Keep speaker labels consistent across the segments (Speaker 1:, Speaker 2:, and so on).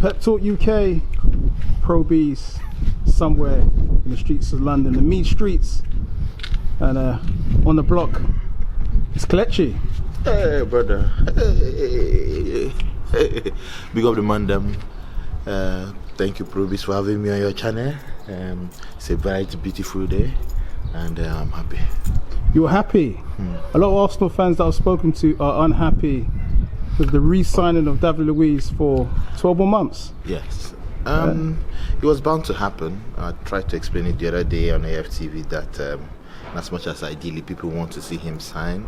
Speaker 1: Pep Talk UK, Pro Beez, somewhere in the streets of London, the mean streets, and on the block, it's Kelechi.
Speaker 2: Hey, brother. Hey. Big up the man, them. Thank you, Pro Beez, for having me on your channel. It's a very beautiful day, and I'm happy.
Speaker 1: You're happy? A lot of Arsenal fans that I've spoken to are unhappy with the re-signing of David Luiz for 12 more months.
Speaker 2: Yes. It was bound to happen. I tried to explain it the other day on AFTV that as much as ideally people want to see him sign,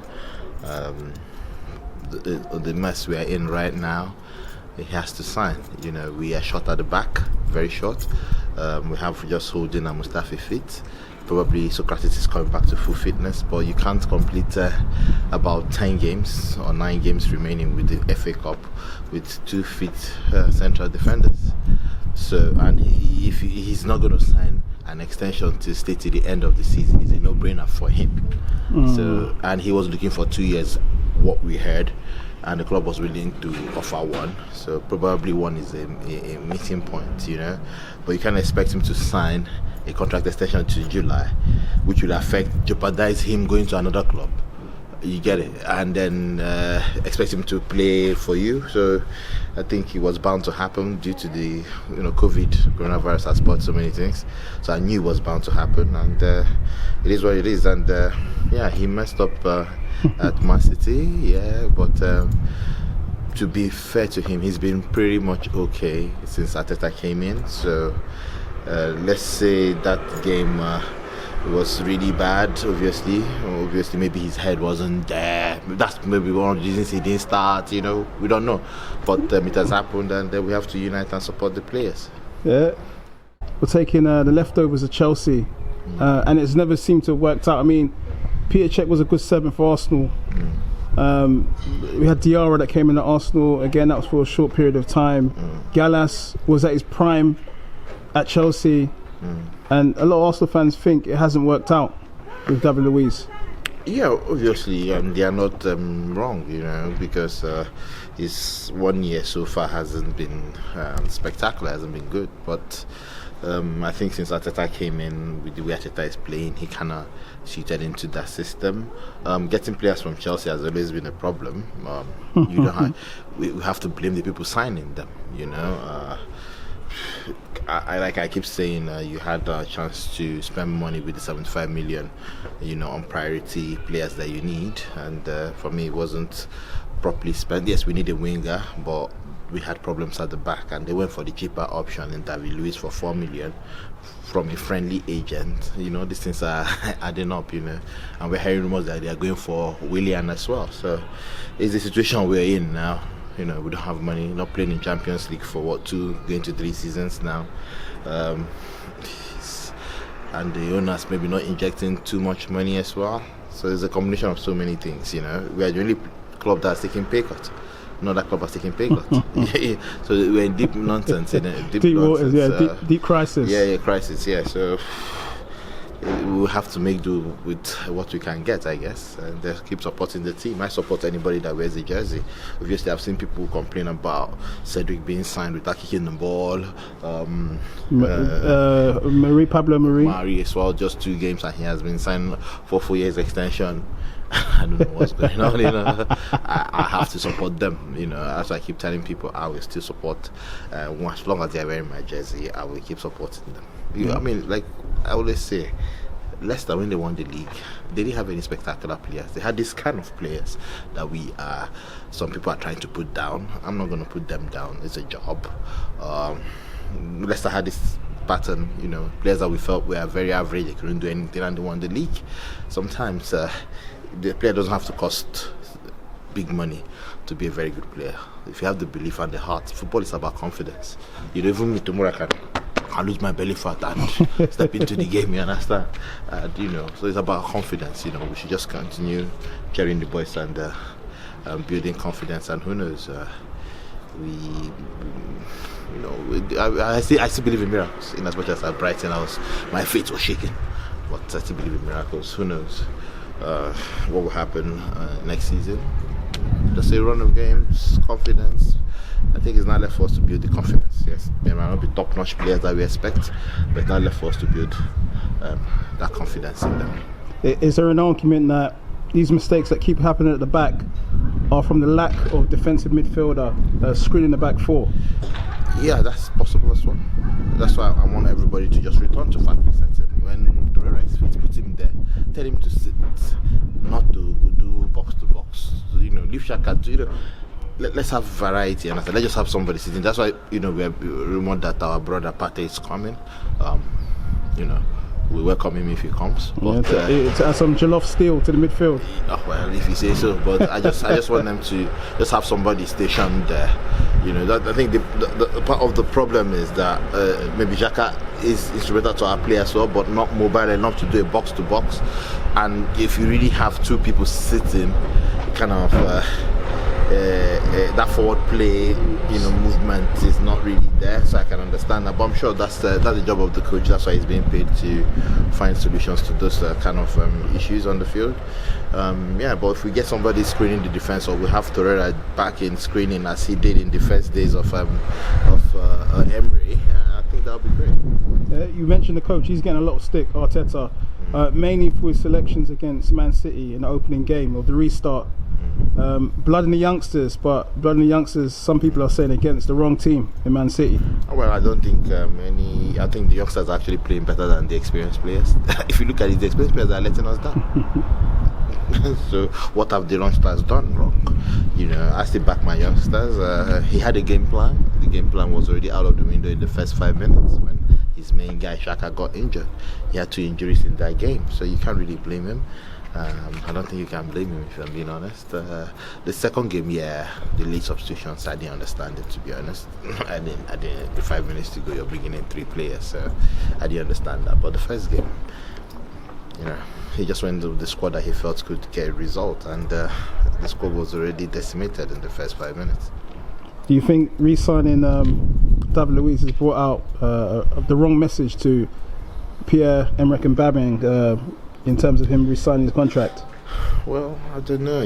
Speaker 2: the mess we are in right now, he has to sign. You know, we are short at the back, very short. We have just holding and Mustafi fit. Probably Socrates is coming back to full fitness, but you can't complete about 10 games or 9 games remaining with the FA Cup with 2 fit central defenders. So, and if he's not going to sign an extension to stay to the end of the season, it's a no-brainer for him. So, and he was looking for 2 years, what we heard, and the club was willing to offer 1. So probably 1 is a meeting point, you know. But you can't expect him to sign a contract extension to July, which will jeopardize him going to another club. You get it, and then expect him to play for you. So I think it was bound to happen due to the coronavirus has spoiled so many things. So I knew it was bound to happen, and it is what it is. And yeah, he messed up at Man City. Yeah, but to be fair to him, he's been pretty much okay since Arteta came in. So let's say that game was really bad. Obviously maybe his head wasn't there. That's maybe one of the reasons he didn't start, you know, we don't know, but it has happened, and we have to unite and support the players. Yeah,
Speaker 1: we're taking the leftovers of Chelsea, and it's never seemed to have worked out. I mean, Peter Cech was a good 7 for Arsenal. We had Diarra that came into Arsenal again, that was for a short period of time. Gallas was at his prime at Chelsea, and a lot of Arsenal fans think it hasn't worked out with David Luiz.
Speaker 2: Yeah, obviously, they are not wrong, you know, because his 1 year so far hasn't been spectacular, hasn't been good. But I think since Arteta came in, with the way Arteta is playing, he kind of suited into that system. Getting players from Chelsea has always been a problem. We have to blame the people signing them, you know. I keep saying, you had a chance to spend money with the 75 million, you know, on priority players that you need, and for me it wasn't properly spent. Yes, we need a winger, but we had problems at the back, and they went for the cheaper option in David Luiz for 4 million from a friendly agent. You know, these things are adding up, you know, and we're hearing rumors that they are going for Willian as well. So it's the situation we're in now. You know, we don't have money, not playing in Champions League for 2 going to 3 seasons now, and the owners maybe not injecting too much money as well. So there's a combination of so many things, you know. We are the only club that's taking pay cut. No, that club has taken pay cut. So we're in deep nonsense, deep nonsense,
Speaker 1: waters, yeah, deep crisis.
Speaker 2: Yeah, crisis. Yeah, so we'll have to make do with what we can get, I guess, and keep supporting the team. I support anybody that wears the jersey. Obviously, I've seen people complain about Cedric being signed without kicking the ball.
Speaker 1: Pablo
Speaker 2: Mari as well, just 2 games, and he has been signed for 4 years extension. I don't know what's going on, you know. I have to support them, you know. As I keep telling people, I will still support. As long as they are wearing my jersey, I will keep supporting them. I mean, like I always say, Leicester, when they won the league, they didn't have any spectacular players. They had this kind of players that some people are trying to put down. I'm not going to put them down. It's a job. Leicester had this pattern, you know, players that we felt were very average, they couldn't do anything, and they won the league. Sometimes the player doesn't have to cost big money to be a very good player. If you have the belief and the heart, football is about confidence. You don't even need tomorrow I lose my belly fat and step into the game, you understand? You know, so it's about confidence, you know. We should just continue carrying the boys and building confidence, and who knows, I still believe in miracles. In as much as at Brighton, my faith was shaken, but I still believe in miracles. Who knows what will happen next season? just a run of games, confidence. I think it's not left for us to build the confidence. Yes, they might not be top-notch players that we expect, but it's not left for us to build that confidence in them.
Speaker 1: Is there an argument that these mistakes that keep happening at the back are from the lack of defensive midfielder screening the back four?
Speaker 2: Yeah, that's possible as well. That's why I want everybody to just return to factory setting. When Torreira is fit, put him there. Tell him to sit, not to do box to box. Leave Xhaka. Let's have variety, and let's just have somebody sitting. That's why we have rumored that our brother Pate is coming. We welcome him if he comes. But,
Speaker 1: to add some jollof steel to the midfield.
Speaker 2: Well, if you say so. But I just want them to just have somebody stationed there. I think the part of the problem is that maybe Xhaka is instrumental to our play as well, but not mobile enough to do a box to box. And if you really have two people sitting, kind of that forward play, movement is not really there. So I can understand that, but I'm sure that's the job of the coach. That's why he's being paid to find solutions to those kind of issues on the field. But if we get somebody screening the defense, or we have Torreira back in screening as he did in the first days of Emery, I think that would be great.
Speaker 1: You mentioned the coach; he's getting a lot of stick, Arteta, mainly for his selections against Man City in the opening game of the restart. Blood in the youngsters, but blood in the youngsters, some people are saying against the wrong team in Man City.
Speaker 2: Well, I don't think I think the youngsters are actually playing better than the experienced players. If you look at it, the experienced players are letting us down. So what have the youngsters done wrong? I still back my youngsters. He had a game plan. The game plan was already out of the window in the first 5 minutes when his main guy Xhaka got injured. He had 2 injuries in that game, so you can't really blame him. I don't think you can blame him, if I'm being honest. The second game, the late substitutions, I didn't understand it, to be honest. I didn't. The 5 minutes to go, you're bringing in 3 players, so I didn't understand that. But the first game, he just went with the squad that he felt could get a result, and the squad was already decimated in the first 5 minutes.
Speaker 1: Do you think re-signing David Luiz has brought out the wrong message to Pierre-Emerick Aubameyang in terms of him re-signing his contract?
Speaker 2: Well, I don't know,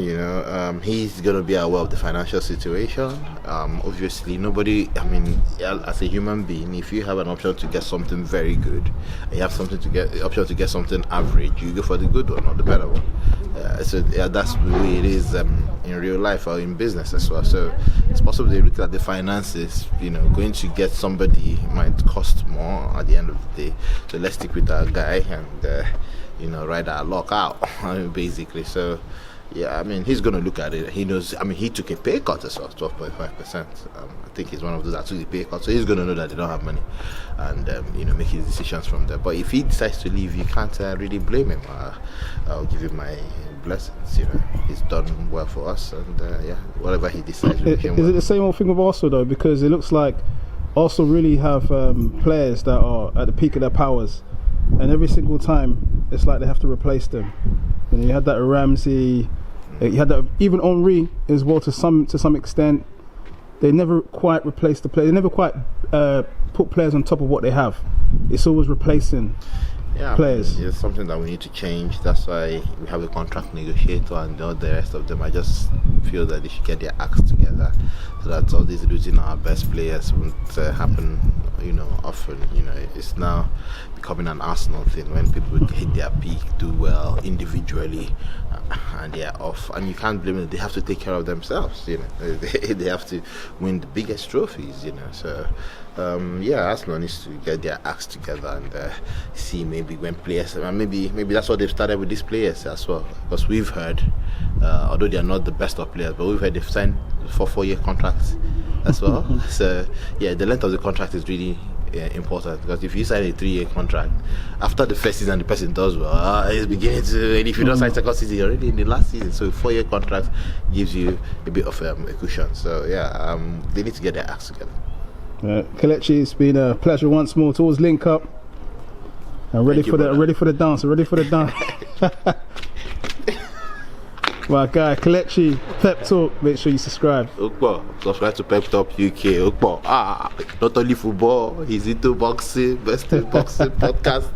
Speaker 2: he's going to be aware of the financial situation. Obviously, nobody, as a human being, if you have an option to get something very good, and you have the option to get something average, you go for the good one or the better one. That's the way it is in real life or in business as well. So it's possible they look at the finances, going to get somebody might cost more at the end of the day. So let's stick with that guy and ride our luck out, basically. So, he's going to look at it. He knows, he took a pay cut as well, 12.5%. I think he's one of those that took the pay cut. So he's going to know that they don't have money and, make his decisions from there. But if he decides to leave, you can't really blame him. I'll give him my blessings. He's done well for us, and whatever he decides will become
Speaker 1: Is it the same old thing with Arsenal, though? Because it looks like Arsenal really have players that are at the peak of their powers, and every single time it's like they have to replace them. You had that Ramsey, you had that even Henry as well to some extent. They never quite replace the player. They never quite put players on top of what they have. It's always replacing players.
Speaker 2: It's something that we need to change. That's why we have a contract negotiator and all the rest of them. I just feel that they should get their acts together so that all these losing our best players won't happen often. It's now becoming an Arsenal thing when people hit their peak, do well individually, and they're off, and you can't blame them. They have to take care of themselves. They have to win the biggest trophies. So Arsenal needs to get their acts together and see maybe when players, maybe that's what they've started with these players as well, because we've heard, although they are not the best of players, but we've heard they've signed for 4-year contracts as well. So the length of the contract is really important, because if you sign a 3-year contract, after the first season the person does well, it's beginning to, and if you don't sign second season, you're already in the last season. So 4-year contract gives you a bit of a cushion. So they need to get their acts together.
Speaker 1: Kelechi, it's been a pleasure once more to always link up. I'm ready for the dance. My guy Kelechi, Pep Talk. Make sure you subscribe.
Speaker 2: Subscribe to Pep Talk UK. Not only football, he's into boxing, best in boxing podcast.